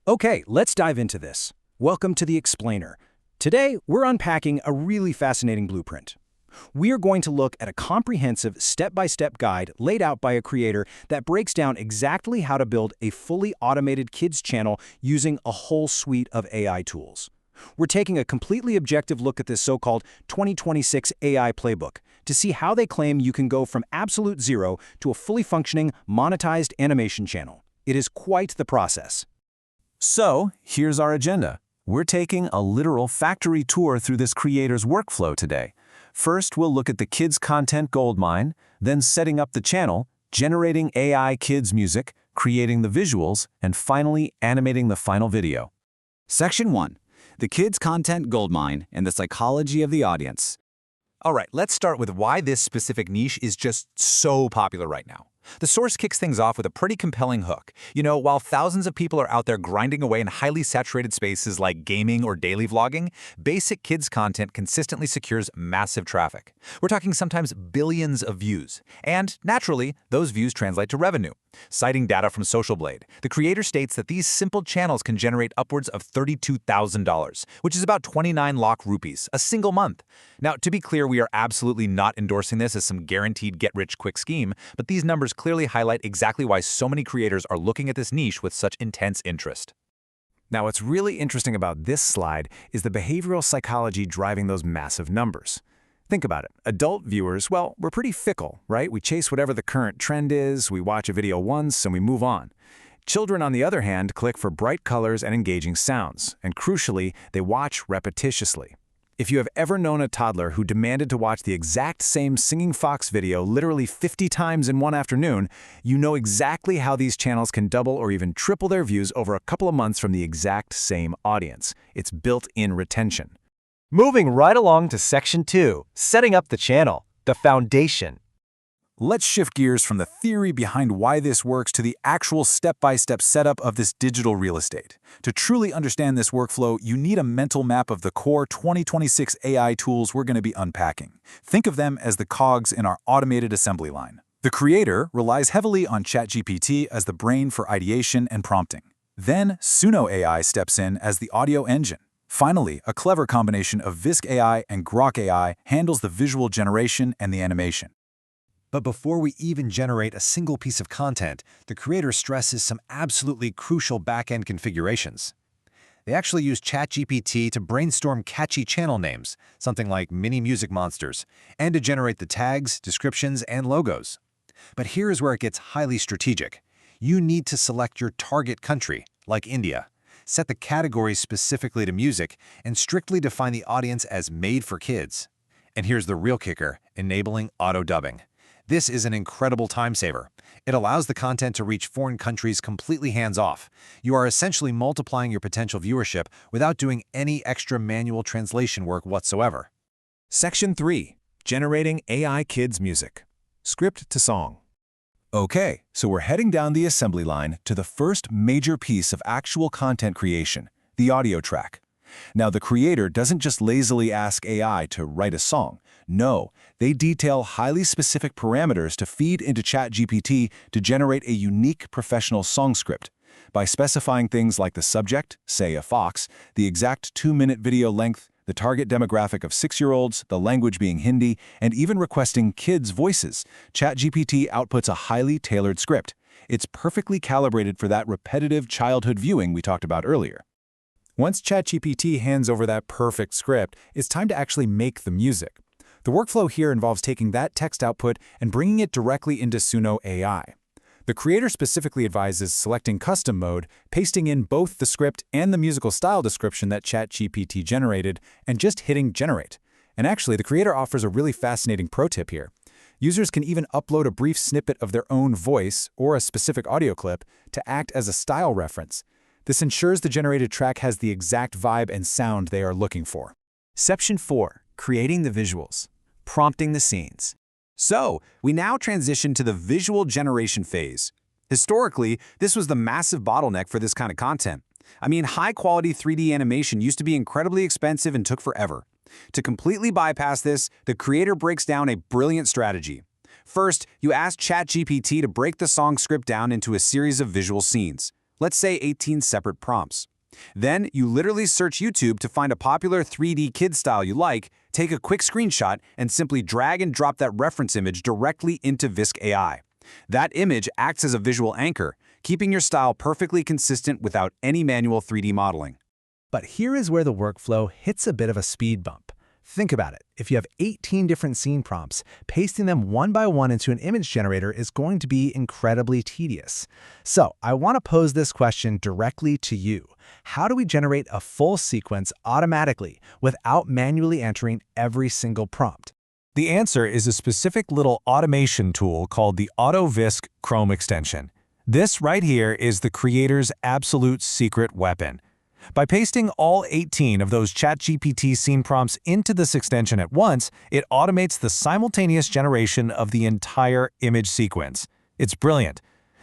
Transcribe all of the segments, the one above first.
Okay, let's dive into this. Welcome to The Explainer. Today, we're unpacking a really fascinating blueprint. We are going to look at a comprehensive step-by-step guide laid out by a creator that breaks down exactly how to build a fully automated kids channel using a whole suite of AI tools. We're taking a completely objective look at this so-called 2026 AI playbook to see how they claim you can go from absolute zero to a fully functioning, monetized animation channel. It is quite the process. So, here's our agenda. We're taking a literal factory tour through this creator's workflow today. First, we'll look at the kids' content goldmine, then setting up the channel, generating AI kids music, creating the visuals, and finally animating the final video. Section 1. The kids' content goldmine and the psychology of the audience. All right, let's start with why this specific niche is just so popular right now. The source kicks things off with a pretty compelling hook. You know, while thousands of people are out there grinding away in highly saturated spaces like gaming or daily vlogging, basic kids content consistently secures massive traffic. We're talking sometimes billions of views. And, naturally, those views translate to revenue. Citing data from Social Blade, the creator states that these simple channels can generate upwards of $32,000, which is about 29 lakh rupees, a single month. Now, to be clear, we are absolutely not endorsing this as some guaranteed get-rich-quick scheme, but these numbers clearly highlight exactly why so many creators are looking at this niche with such intense interest. Now, what's really interesting about this slide is the behavioral psychology driving those massive numbers. Think about it. Adult viewers, well, we're pretty fickle, right? We chase whatever the current trend is, we watch a video once, and we move on. Children, on the other hand, click for bright colors and engaging sounds, and crucially, they watch repetitiously. If you have ever known a toddler who demanded to watch the exact same Singing Fox video literally 50 times in one afternoon, you know exactly how these channels can double or even triple their views over a couple of months from the exact same audience. It's built-in retention. Moving right along to Section 2, setting up the channel, the foundation. Let's shift gears from the theory behind why this works to the actual step-by-step setup of this digital real estate. To truly understand this workflow, you need a mental map of the core 2026 AI tools we're going to be unpacking. Think of them as the cogs in our automated assembly line. The creator relies heavily on ChatGPT as the brain for ideation and prompting. Then, Suno AI steps in as the audio engine. Finally, a clever combination of Visk AI and Grok AI handles the visual generation and the animation. But before we even generate a single piece of content, the creator stresses some absolutely crucial back-end configurations. They actually use ChatGPT to brainstorm catchy channel names, something like Mini Music Monsters, and to generate the tags, descriptions, and logos. But here's where it gets highly strategic. You need to select your target country, like India, set the categories specifically to music, and strictly define the audience as made for kids. And here's the real kicker, enabling auto-dubbing. This is an incredible time saver. It allows the content to reach foreign countries completely hands-off. You are essentially multiplying your potential viewership without doing any extra manual translation work whatsoever. Section 3. Generating AI Kids Music. Script to song. Okay, so we're heading down the assembly line to the first major piece of actual content creation, the audio track. Now, the creator doesn't just lazily ask AI to write a song. No, they detail highly specific parameters to feed into ChatGPT to generate a unique professional song script. By specifying things like the subject, say a fox, the exact 2-minute video length, the target demographic of 6-year-olds, the language being Hindi, and even requesting kids' voices, ChatGPT outputs a highly tailored script. It's perfectly calibrated for that repetitive childhood viewing we talked about earlier. Once ChatGPT hands over that perfect script, it's time to actually make the music. The workflow here involves taking that text output and bringing it directly into Suno AI. The creator specifically advises selecting custom mode, pasting in both the script and the musical style description that ChatGPT generated, and just hitting generate. And actually, the creator offers a really fascinating pro tip here. Users can even upload a brief snippet of their own voice or a specific audio clip to act as a style reference. This ensures the generated track has the exact vibe and sound they are looking for. Section 4. Creating the visuals. Prompting the scenes. So, we now transition to the visual generation phase. Historically, this was the massive bottleneck for this kind of content. I mean, high-quality 3D animation used to be incredibly expensive and took forever. To completely bypass this, the creator breaks down a brilliant strategy. First, you ask ChatGPT to break the song script down into a series of visual scenes. let's say 18 separate prompts. Then you literally search YouTube to find a popular 3D kid style you like, take a quick screenshot, and simply drag and drop that reference image directly into Visk AI. That image acts as a visual anchor, keeping your style perfectly consistent without any manual 3D modeling. But here is where the workflow hits a bit of a speed bump. Think about it. If you have 18 different scene prompts, pasting them one by one into an image generator is going to be incredibly tedious. So I want to pose this question directly to you. How do we generate a full sequence automatically without manually entering every single prompt? The answer is a specific little automation tool called the AutoVisk Chrome extension. This right here is the creator's absolute secret weapon. By pasting all 18 of those ChatGPT scene prompts into this extension at once, it automates the simultaneous generation of the entire image sequence. It's brilliant.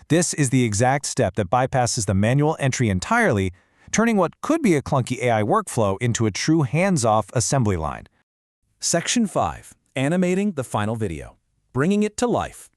This is the exact step that bypasses the manual entry entirely, turning what could be a clunky AI workflow into a true hands-off assembly line. Section 5. Animating the final video. Bringing it to life.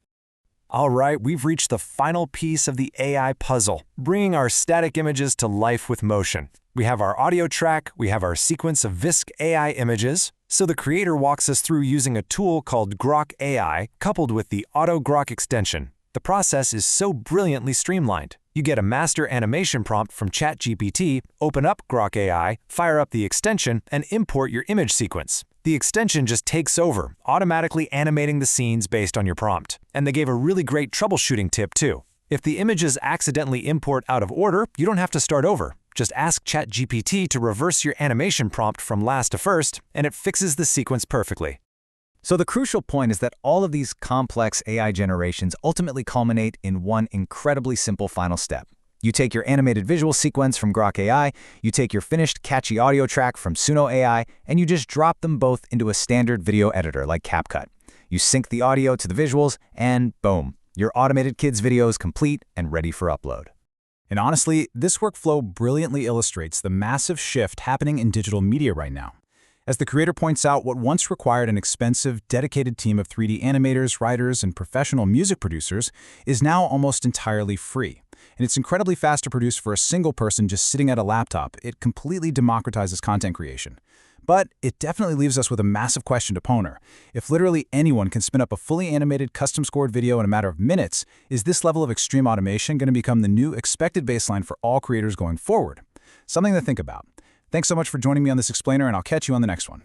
All right, we've reached the final piece of the AI puzzle, bringing our static images to life with motion. We have our audio track, we have our sequence of Visk AI images, so the creator walks us through using a tool called Grok AI coupled with the AutoGrok extension. The process is so brilliantly streamlined. You get a master animation prompt from ChatGPT, open up Grok AI, fire up the extension, and import your image sequence. The extension just takes over, automatically animating the scenes based on your prompt. And they gave a really great troubleshooting tip too. If the images accidentally import out of order, you don't have to start over. Just ask ChatGPT to reverse your animation prompt from last to first, and it fixes the sequence perfectly. So the crucial point is that all of these complex AI generations ultimately culminate in one incredibly simple final step. You take your animated visual sequence from Grok AI, you take your finished catchy audio track from Suno AI, and you just drop them both into a standard video editor like CapCut. You sync the audio to the visuals, and boom, your automated kids video is complete and ready for upload. And honestly, this workflow brilliantly illustrates the massive shift happening in digital media right now. As the creator points out, what once required an expensive, dedicated team of 3D animators, writers, and professional music producers is now almost entirely free. And it's incredibly fast to produce for a single person just sitting at a laptop. It completely democratizes content creation. But it definitely leaves us with a massive question to ponder. If literally anyone can spin up a fully animated, custom-scored video in a matter of minutes, is this level of extreme automation going to become the new expected baseline for all creators going forward? Something to think about. Thanks so much for joining me on this explainer, and I'll catch you on the next one.